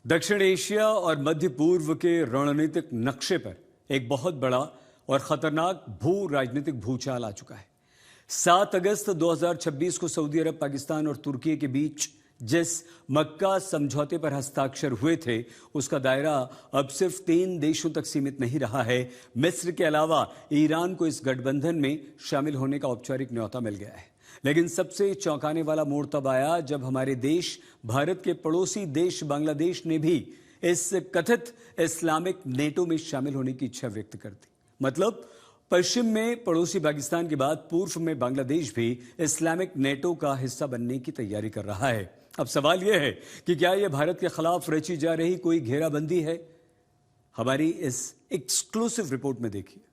दक्षिण एशिया और मध्य पूर्व के रणनीतिक नक्शे पर एक बहुत बड़ा और खतरनाक भू राजनीतिक भूचाल आ चुका है। 7 अगस्त 2026 को सऊदी अरब, पाकिस्तान और तुर्की के बीच जिस मक्का समझौते पर हस्ताक्षर हुए थे, उसका दायरा अब सिर्फ 3 देशों तक सीमित नहीं रहा है। मिस्र के अलावा ईरान को इस गठबंधन में शामिल होने का औपचारिक न्योता मिल गया है। लेकिन सबसे चौंकाने वाला मोड़ तब आया जब हमारे देश, भारत के पड़ोसी देश बांग्लादेश ने भी इस कथित इस्लामिक नेटो में शामिल होने की इच्छा व्यक्त कर दी। मतलब पश्चिम में पड़ोसी पाकिस्तान के बाद पूर्व में बांग्लादेश भी इस्लामिक नेटो का हिस्सा बनने की तैयारी कर रहा है। अब सवाल यह है कि क्या यह भारत के खिलाफ रची जा रही कोई घेराबंदी है? हमारी इस एक्सक्लूसिव रिपोर्ट में देखिए।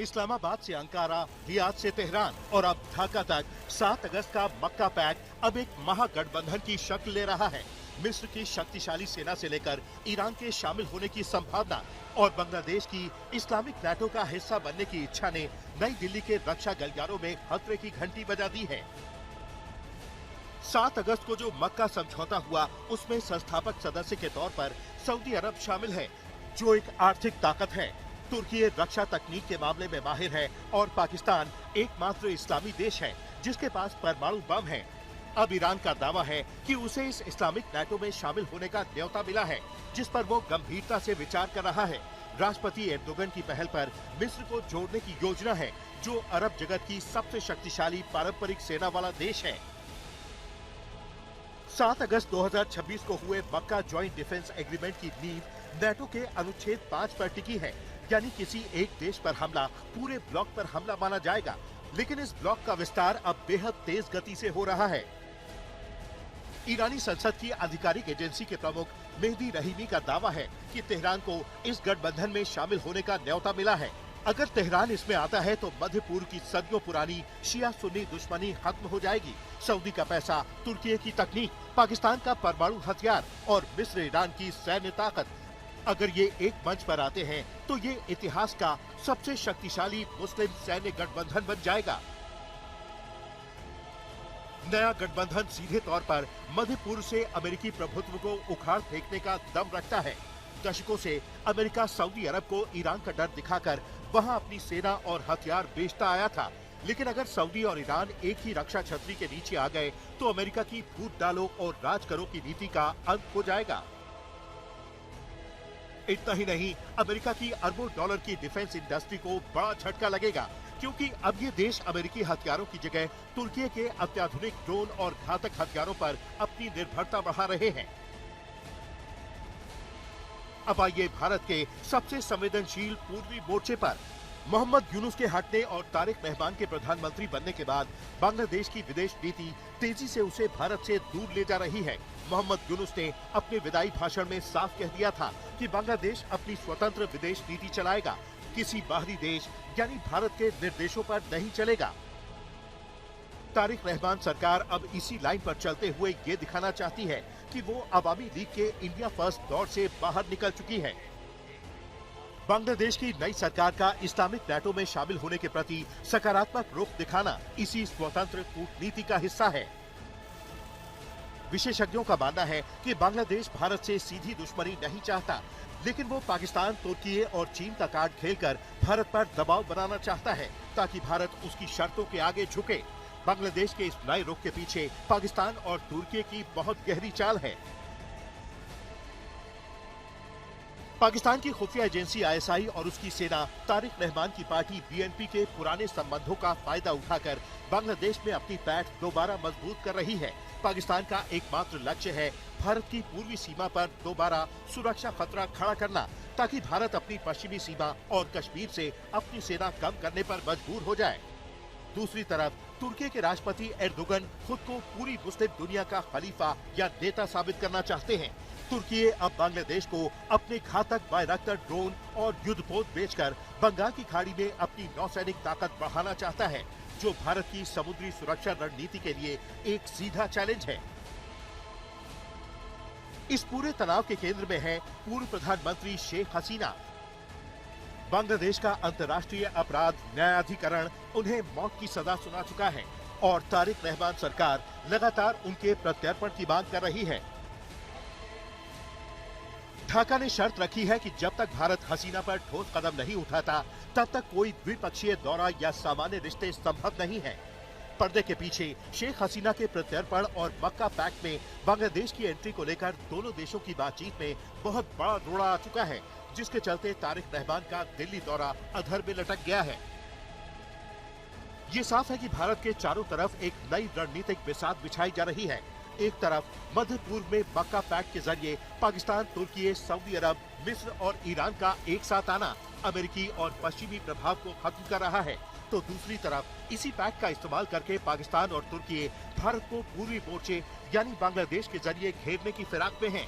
इस्लामाबाद से अंकारा, रियाद से तेहरान और अब ढाका तक 7 अगस्त का मक्का पैक्ट अब एक महागठबंधन की शक्ल ले रहा है। मिस्र की शक्तिशाली सेना से लेकर ईरान के शामिल होने की संभावना और बांग्लादेश की इस्लामिक नेटो का हिस्सा बनने की इच्छा ने नई दिल्ली के रक्षा गलियारों में खतरे की घंटी बजा दी है। 7 अगस्त को जो मक्का समझौता हुआ, उसमें संस्थापक सदस्य के तौर पर सऊदी अरब शामिल है, जो एक आर्थिक ताकत है। तुर्की रक्षा तकनीक के मामले में माहिर है और पाकिस्तान एकमात्र इस्लामी देश है जिसके पास परमाणु बम है। अब ईरान का दावा है कि उसे इस इस्लामिक नेटो में शामिल होने का न्योता मिला है, जिस पर वो गंभीरता से विचार कर रहा है। राष्ट्रपति एर्दोगन की पहल पर मिस्र को जोड़ने की योजना है, जो अरब जगत की सबसे शक्तिशाली पारंपरिक सेना वाला देश है। 7 अगस्त 2026 को हुए मक्का जॉइंट डिफेंस एग्रीमेंट की नींव नेटो के अनुच्छेद 5 पर टिकी है, यानी किसी एक देश पर हमला पूरे ब्लॉक पर हमला माना जाएगा। लेकिन इस ब्लॉक का विस्तार अब बेहद तेज गति से हो रहा है। ईरानी संसद की आधिकारिक एजेंसी के प्रमुख मेहदी रहीमी का दावा है कि तेहरान को इस गठबंधन में शामिल होने का न्योता मिला है। अगर तेहरान इसमें आता है तो मध्य पूर्व की सदियों पुरानी शिया सुन्नी दुश्मनी खत्म हो जाएगी। सऊदी का पैसा, तुर्की की तकनीक, पाकिस्तान का परमाणु हथियार और मिस्र ईरान की सैन्य ताकत, अगर ये एक मंच पर आते हैं तो ये इतिहास का सबसे शक्तिशाली मुस्लिम सैन्य गठबंधन बन जाएगा। नया गठबंधन सीधे तौर पर मध्य पूर्व से अमेरिकी प्रभुत्व को उखाड़ फेंकने का दम रखता है। दशकों से अमेरिका सऊदी अरब को ईरान का डर दिखाकर वहां अपनी सेना और हथियार बेचता आया था। लेकिन अगर सऊदी और ईरान एक ही रक्षा छतरी के नीचे आ गए तो अमेरिका की फूट डालो और राज करो की नीति का अंत हो जाएगा। इतना ही नहीं, अमेरिका की अरबों डॉलर की डिफेंस इंडस्ट्री को बड़ा झटका लगेगा, क्योंकि अब ये देश अमेरिकी हथियारों की जगह तुर्की के अत्याधुनिक ड्रोन और घातक हथियारों पर अपनी निर्भरता बढ़ा रहे हैं। अब आइए भारत के सबसे संवेदनशील पूर्वी मोर्चे पर। मोहम्मद यूनुस के हटने और तारिक रहमान के प्रधानमंत्री बनने के बाद बांग्लादेश की विदेश नीति तेजी से उसे भारत से दूर ले जा रही है। मोहम्मद यूनुस ने अपने विदाई भाषण में साफ कह दिया था कि बांग्लादेश अपनी स्वतंत्र विदेश नीति चलाएगा, किसी बाहरी देश यानी भारत के निर्देशों पर नहीं चलेगा। तारिक रहमान सरकार अब इसी लाइन पर चलते हुए ये दिखाना चाहती है कि वो अवामी लीग के इंडिया फर्स्ट दौर से बाहर निकल चुकी है। बांग्लादेश की नई सरकार का इस्लामिक नेटो में शामिल होने के प्रति सकारात्मक रुख दिखाना इसी स्वतंत्र कूटनीति का हिस्सा है। विशेषज्ञों का मानना है कि बांग्लादेश भारत से सीधी दुश्मनी नहीं चाहता, लेकिन वो पाकिस्तान, तुर्की और चीन का कार्ड खेलकर भारत पर दबाव बनाना चाहता है ताकि भारत उसकी शर्तों के आगे झुके। बांग्लादेश के इस नए रुख के पीछे पाकिस्तान और तुर्की की बहुत गहरी चाल है। पाकिस्तान की खुफिया एजेंसी आईएसआई और उसकी सेना तारिक रहमान की पार्टी बीएनपी के पुराने संबंधों का फायदा उठाकर बांग्लादेश में अपनी पैठ दोबारा मजबूत कर रही है। पाकिस्तान का एकमात्र लक्ष्य है भारत की पूर्वी सीमा पर दोबारा सुरक्षा खतरा खड़ा करना, ताकि भारत अपनी पश्चिमी सीमा और कश्मीर से अपनी सेना कम करने पर मजबूर हो जाए। दूसरी तरफ तुर्की के राष्ट्रपति एर्दोगन खुद को पूरी मुस्लिम दुनिया का खलीफा या नेता साबित करना चाहते हैं। तुर्की अब बांग्लादेश को अपने घातक बायरक्टर ड्रोन और युद्धपोत बेचकर बंगाल की खाड़ी में अपनी नौसैनिक ताकत बढ़ाना चाहता है, जो भारत की समुद्री सुरक्षा रणनीति के लिए एक सीधा चैलेंज है। इस पूरे तनाव के केंद्र में है पूर्व प्रधानमंत्री शेख हसीना। बांग्लादेश का अंतर्राष्ट्रीय अपराध न्यायाधिकरण उन्हें मौत की सजा सुना चुका है और तारिक रहमान सरकार लगातार उनके प्रत्यर्पण की मांग कर रही है। ढाका ने शर्त रखी है कि जब तक भारत हसीना पर ठोस कदम नहीं उठाता तब तक कोई द्विपक्षीय दौरा या सामान्य रिश्ते संभव नहीं है। पर्दे के पीछे शेख हसीना के प्रत्यर्पण और मक्का पैक्ट में बांग्लादेश की एंट्री को लेकर दोनों देशों की बातचीत में बहुत बड़ा रोड़ा आ चुका है, जिसके चलते तारिक रहमान का दिल्ली दौरा अधर में लटक गया है। ये साफ है कि भारत के चारों तरफ एक नई रणनीतिक बिसात बिछाई जा रही है। एक तरफ मध्य पूर्व में मक्का पैक्ट के जरिए पाकिस्तान, तुर्की, सऊदी अरब, मिस्र और ईरान का एक साथ आना अमेरिकी और पश्चिमी प्रभाव को खत्म कर रहा है, तो दूसरी तरफ इसी पैक्ट का इस्तेमाल करके पाकिस्तान और तुर्की भारत को पूर्वी मोर्चे यानी बांग्लादेश के जरिए घेरने की फिराक में हैं।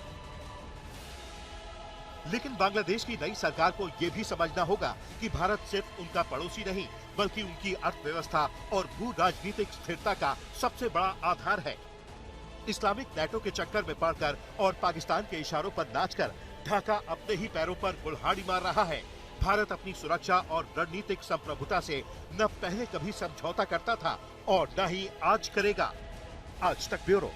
लेकिन बांग्लादेश की नई सरकार को ये भी समझना होगा कि भारत सिर्फ उनका पड़ोसी नहीं बल्कि उनकी अर्थव्यवस्था और भू राजनीतिक स्थिरता का सबसे बड़ा आधार है। इस्लामिक नेटो के चक्कर में पड़कर और पाकिस्तान के इशारों पर नाचकर ढाका अपने ही पैरों पर कुल्हाड़ी मार रहा है। भारत अपनी सुरक्षा और रणनीतिक संप्रभुता से न पहले कभी समझौता करता था और न ही आज करेगा। आज तक ब्यूरो।